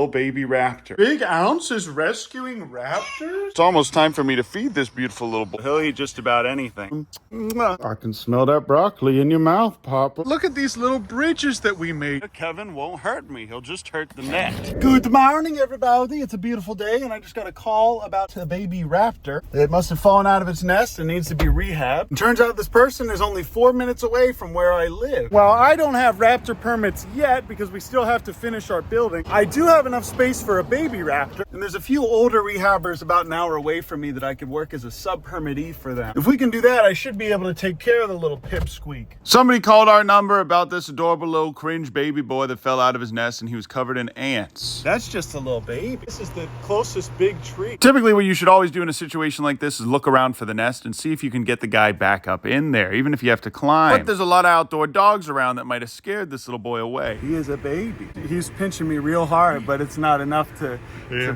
little baby raptor. Big Ounce is rescuing raptors? It's almost time for me to feed this beautiful little boy. He'll eat just about anything. I can smell that broccoli in your mouth, Papa. Look at these little bridges that we made. Kevin won't hurt me. He'll just hurt the net. Good morning, everybody. It's a beautiful day, and I just got a call about a baby raptor. It must have fallen out of its nest and needs to be rehabbed. It turns out this person is only 4 minutes away from where I live. Well, I don't have raptor permits yet because we still have to finish our building. I do have enough space for a baby raptor, and there's a few older rehabbers about an hour away from me that I could work as a sub-permittee for them. If we can do that, I should be able to take care of the little pipsqueak. Somebody called our number about this adorable little cringe baby boy that fell out of his nest and he was covered in ants. That's just a little baby. This is the closest big tree. Typically what you should always do in a situation like this is look around for the nest and see if you can get the guy back up in there, even if you have to climb. But there's a lot of outdoor dogs around that might have scared this little boy away. He is a baby. He's pinching me real hard, but it's not enough to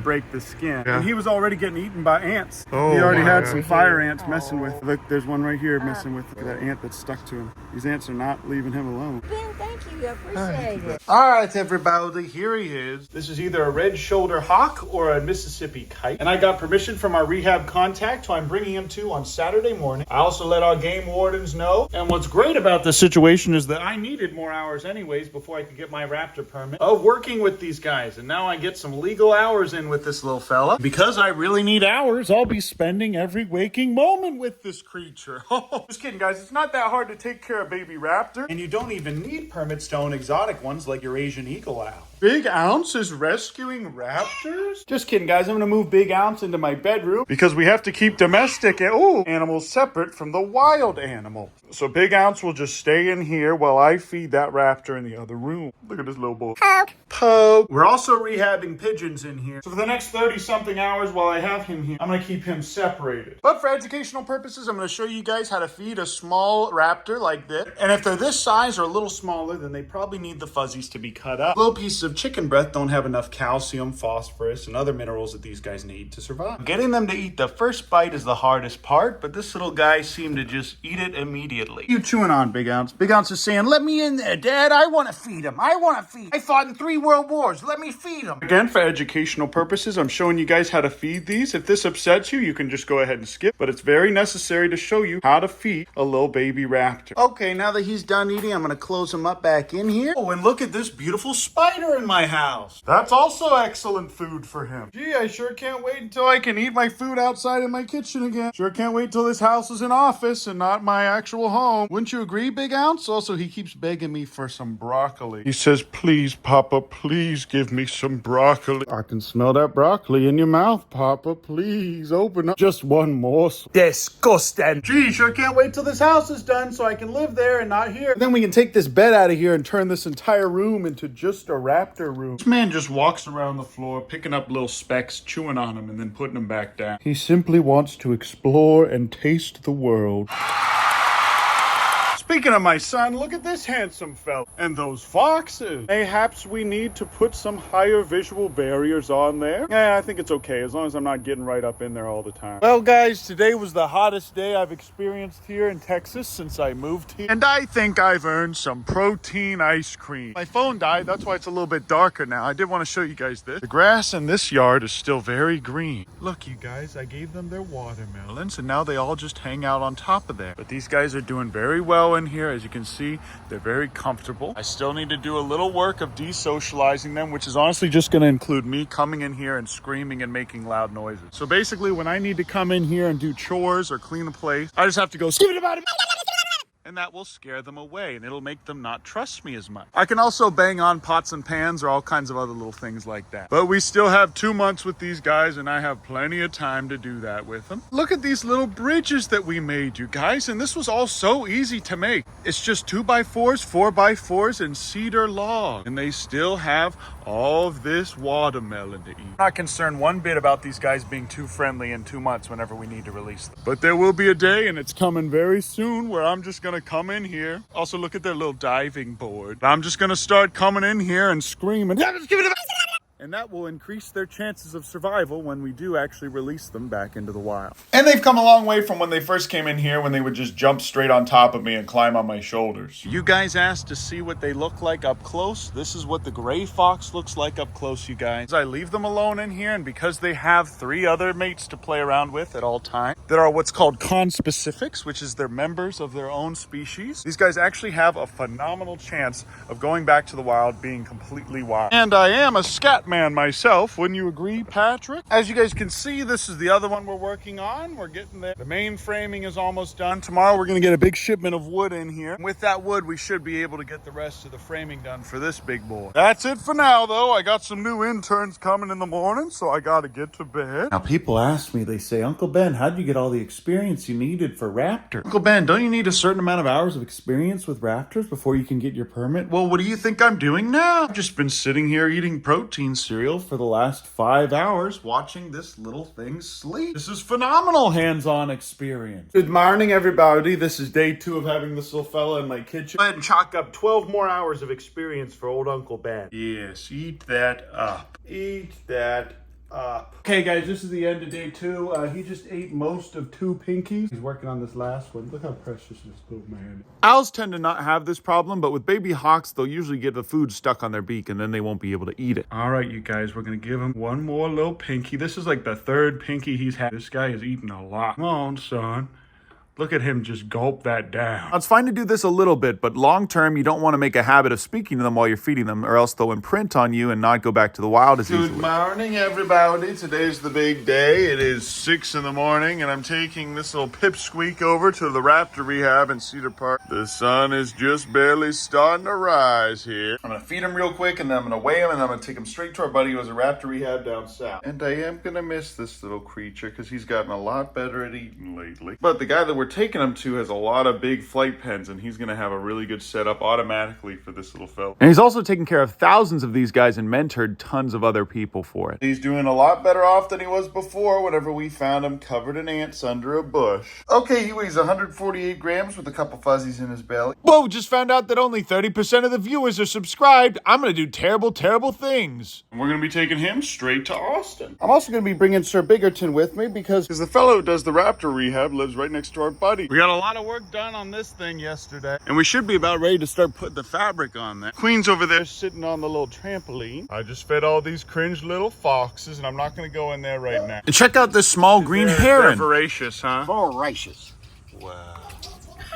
break the skin. Yeah. And he was already getting eaten by ants. Oh, he already had some fire ants messing with. Look, there's one right here messing with that ant that's stuck to him. These ants are not leaving him alone. Ben, thank you. I appreciate it. All right, everybody, here he is. This is either a red shoulder hawk or a Mississippi kite. And I got permission from our rehab contact, who I'm bringing him to on Saturday morning. I also let our game wardens know. And what's great about this situation is that I needed more hours anyways before I could get my raptor permit of working with these guys. And now I get some legal hours in with this little fella. Because I really need hours, I'll be spending every waking moment with this creature. Just kidding, guys. It's not that hard to take care of baby raptor. And you don't even need permits to own exotic ones like your Asian eagle owl. Big Ounce is rescuing raptors? Just kidding, guys. I'm going to move Big Ounce into my bedroom because we have to keep domestic animals separate from the wild animals. So Big Ounce will just stay in here while I feed that raptor in the other room. Look at this little boy. Poke. We're also rehabbing pigeons in here. So for the next 30-something hours while I have him here, I'm going to keep him separated. But for educational purposes, I'm going to show you guys how to feed a small raptor like this. And if they're this size or a little smaller, then they probably need the fuzzies to be cut up. Little pieces of chicken breast don't have enough calcium, phosphorus, and other minerals that these guys need to survive. Getting them to eat the first bite is the hardest part, but this little guy seemed to just eat it immediately. You chewing on, Big Ounce? Big Ounce is saying, let me in there, Dad. I want to feed him. I want to feed. I fought in 3 world wars. Let me feed him. Again, for educational purposes, I'm showing you guys how to feed these. If this upsets you, you can just go ahead and skip, but it's very necessary to show you how to feed a little baby raptor. Okay, now that he's done eating, I'm going to close him up back in here. Oh, and look at this beautiful spider in my house. That's also excellent food for him. Gee, I sure can't wait until I can eat my food outside in my kitchen again. Sure can't wait till this house is an office and not my actual home. Wouldn't you agree, Big Ounce? Also, he keeps begging me for some broccoli. He says, please, Papa, please give me some broccoli. I can smell that broccoli in your mouth, Papa. Please open up just one morsel. Disgusting. Gee, sure can't wait till this house is done so I can live there and not here. Then we can take this bed out of here and turn this entire room into just a raptor room. This man just walks around the floor, picking up little specks, chewing on them, and then putting them back down. He simply wants to explore and taste the world. Speaking of my son, look at this handsome fella. And those foxes. Mayhaps we need to put some higher visual barriers on there. Yeah, I think it's okay, as long as I'm not getting right up in there all the time. Well, guys, today was the hottest day I've experienced here in Texas since I moved here. And I think I've earned some protein ice cream. My phone died, that's why it's a little bit darker now. I did want to show you guys this. The grass in this yard is still very green. Look, you guys, I gave them their watermelons, and now they all just hang out on top of there. But these guys are doing very well in here. As you can see, they're very comfortable. I still need to do a little work of desocializing them, which is honestly just going to include me coming in here and screaming and making loud noises. So basically, when I need to come in here and do chores or clean a place, I just have to go skip it about it. And that will scare them away, and it'll make them not trust me as much. I can also bang on pots and pans or all kinds of other little things like that. But we still have 2 months with these guys, and I have plenty of time to do that with them. Look at these little bridges that we made, you guys, and this was all so easy to make. It's just 2x4s, 4x4s, and cedar log, and they still have all of this watermelon to eat. I'm not concerned one bit about these guys being too friendly in 2 months whenever we need to release them. But there will be a day, and it's coming very soon, where I'm just gonna come in here. Also, look at their little diving board. I'm just gonna start coming in here and screaming, and that will increase their chances of survival when we do actually release them back into the wild. And they've come a long way from when they first came in here, when they would just jump straight on top of me and climb on my shoulders. You guys asked to see what they look like up close. This is what the gray fox looks like up close, you guys. I leave them alone in here, and because they have 3 other mates to play around with at all times, there are what's called conspecifics, which is they're members of their own species. These guys actually have a phenomenal chance of going back to the wild, being completely wild. And I am a scat man myself, wouldn't you agree, Patrick? As you guys can see, this is the other one we're working on. We're getting there. The main framing is almost done. Tomorrow we're gonna get a big shipment of wood in here. And with that wood, we should be able to get the rest of the framing done for this big boy. That's it for now, though. I got some new interns coming in the morning, so I gotta get to bed. Now people ask me, they say, Uncle Ben, how'd you get all the experience you needed for raptor? Uncle Ben, don't you need a certain amount of hours of experience with raptors before you can get your permit? Well, what do you think I'm doing now? I've just been sitting here eating protein cereal for the last 5 hours watching this little thing sleep. This is phenomenal hands-on experience. Good morning, everybody. This is day 2 of having this little fella in my kitchen. Go ahead and chalk up 12 more hours of experience for old Uncle Ben. Yes, eat that up. Eat that up. Okay, guys, this is the end of day 2. He just ate most of 2 pinkies. He's working on this last one. Look how precious this little man is. Owls tend to not have this problem, but with baby hawks, they'll usually get the food stuck on their beak, and then they won't be able to eat it. All right, you guys, we're gonna give him one more little pinky. This is like the 3rd pinky he's had. This guy is eating a lot. Come on, son. Look at him just gulp that down. It's fine to do this a little bit, but long term, you don't want to make a habit of speaking to them while you're feeding them, or else they'll imprint on you and not go back to the wild as easily. Good morning, everybody. Today's the big day. It is 6 in the morning, and I'm taking this little pipsqueak over to the raptor rehab in Cedar Park. The sun is just barely starting to rise here. I'm gonna feed him real quick, and then I'm gonna weigh him, and then I'm gonna take him straight to our buddy who has a raptor rehab down south. And I am gonna miss this little creature because he's gotten a lot better at eating lately. But the guy that we're taking him to has a lot of big flight pens, and he's gonna have a really good setup automatically for this little fella. And he's also taken care of thousands of these guys and mentored tons of other people for it. He's doing a lot better off than he was before whenever we found him covered in ants under a bush. Okay, he weighs 148 grams with a couple fuzzies in his belly. Whoa, just found out that only 30% of the viewers are subscribed. I'm gonna do terrible, terrible things. And we're gonna be taking him straight to Austin. I'm also gonna be bringing Sir Biggerton with me because the fellow who does the raptor rehab lives right next to our buddy. We got a lot of work done on this thing yesterday, and we should be about ready to start putting the fabric on there. Queen's over there sitting on the little trampoline. I just fed all these cringe little foxes, and I'm not going to go in there right now. And check out this small green heron. They're voracious, huh? Voracious. Wow.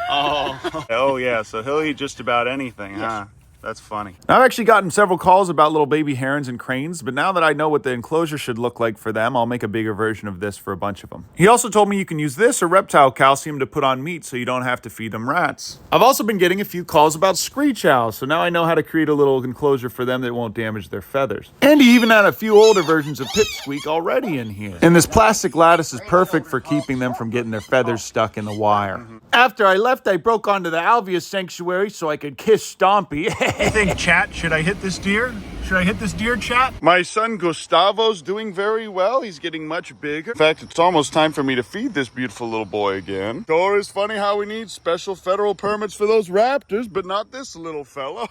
Oh. Oh yeah, so he'll eat just about anything, huh? That's funny. I've actually gotten several calls about little baby herons and cranes, but now that I know what the enclosure should look like for them, I'll make a bigger version of this for a bunch of them. He also told me you can use this or reptile calcium to put on meat so you don't have to feed them rats. I've also been getting a few calls about screech owls, so now I know how to create a little enclosure for them that won't damage their feathers. And he even had a few older versions of pipsqueak already in here. And this plastic lattice is perfect for keeping them from getting their feathers stuck in the wire. After I left, I broke onto the Alveus sanctuary so I could kiss Stompy. You think, chat, should I hit this deer? Should I hit this deer, chat? My son Gustavo's doing very well. He's getting much bigger. In fact, it's almost time for me to feed this beautiful little boy again. Sure is funny how we need special federal permits for those raptors, but not this little fella.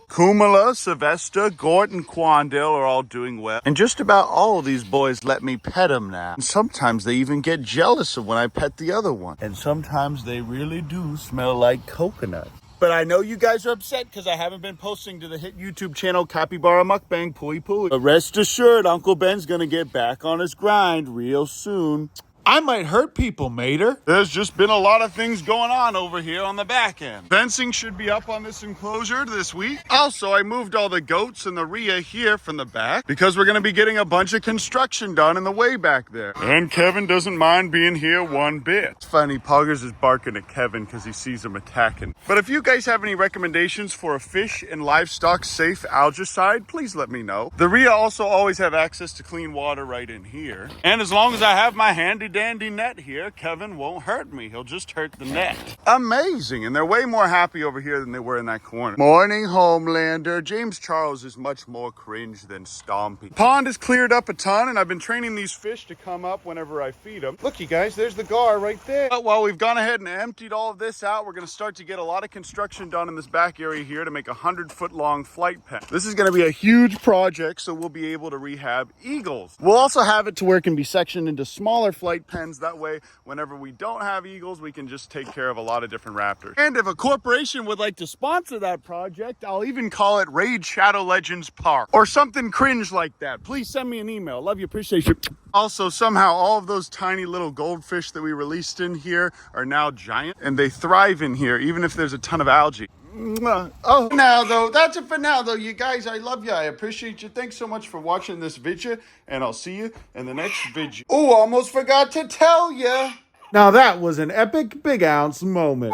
Kumala, Sylvester, Gort, and Quandale are all doing well. And just about all of these boys let me pet them now. And sometimes they even get jealous of when I pet the other one. And sometimes they really do smell like coconut. But I know you guys are upset because I haven't been posting to the hit YouTube channel Capybara MUKBANG Pooey Pooey. But rest assured, Uncle Ben's gonna get back on his grind real soon. I might hurt people, Mater. There's just been a lot of things going on over here on the back end. Fencing should be up on this enclosure this week. Also, I moved all the goats and the rhea here from the back because we're going to be getting a bunch of construction done in the way back there. And Kevin doesn't mind being here one bit. It's funny, Poggers is barking at Kevin because he sees him attacking. But if you guys have any recommendations for a fish and livestock safe algicide, please let me know. The rhea also always have access to clean water right in here. And as long as I have my handy dandy net here. Kevin won't hurt me. He'll just hurt the net. Amazing. And they're way more happy over here than they were in that corner. Morning, Homelander. James Charles is much more cringe than Stompy. Pond is cleared up a ton, and I've been training these fish to come up whenever I feed them. Look, you guys, there's the gar right there. But while we've gone ahead and emptied all of this out, we're going to start to get a lot of construction done in this back area here to make a 100-foot-long flight pen. This is going to be a huge project, so we'll be able to rehab eagles. We'll also have it to where it can be sectioned into smaller flight pens. That way, whenever we don't have eagles, we can just take care of a lot of different raptors. And if a corporation would like to sponsor that project, I'll even call it Raid Shadow Legends Park or something cringe like that. Please send me an email. Love you, appreciate you. Also, somehow all of those tiny little goldfish that we released in here are now giant, and they thrive in here even if there's a ton of algae. Oh, now though, that's it for now though, you guys. I love you. I appreciate you. Thanks so much for watching this video, and I'll see you in the next video. Oh, almost forgot to tell you. Now that was an epic big ounce moment.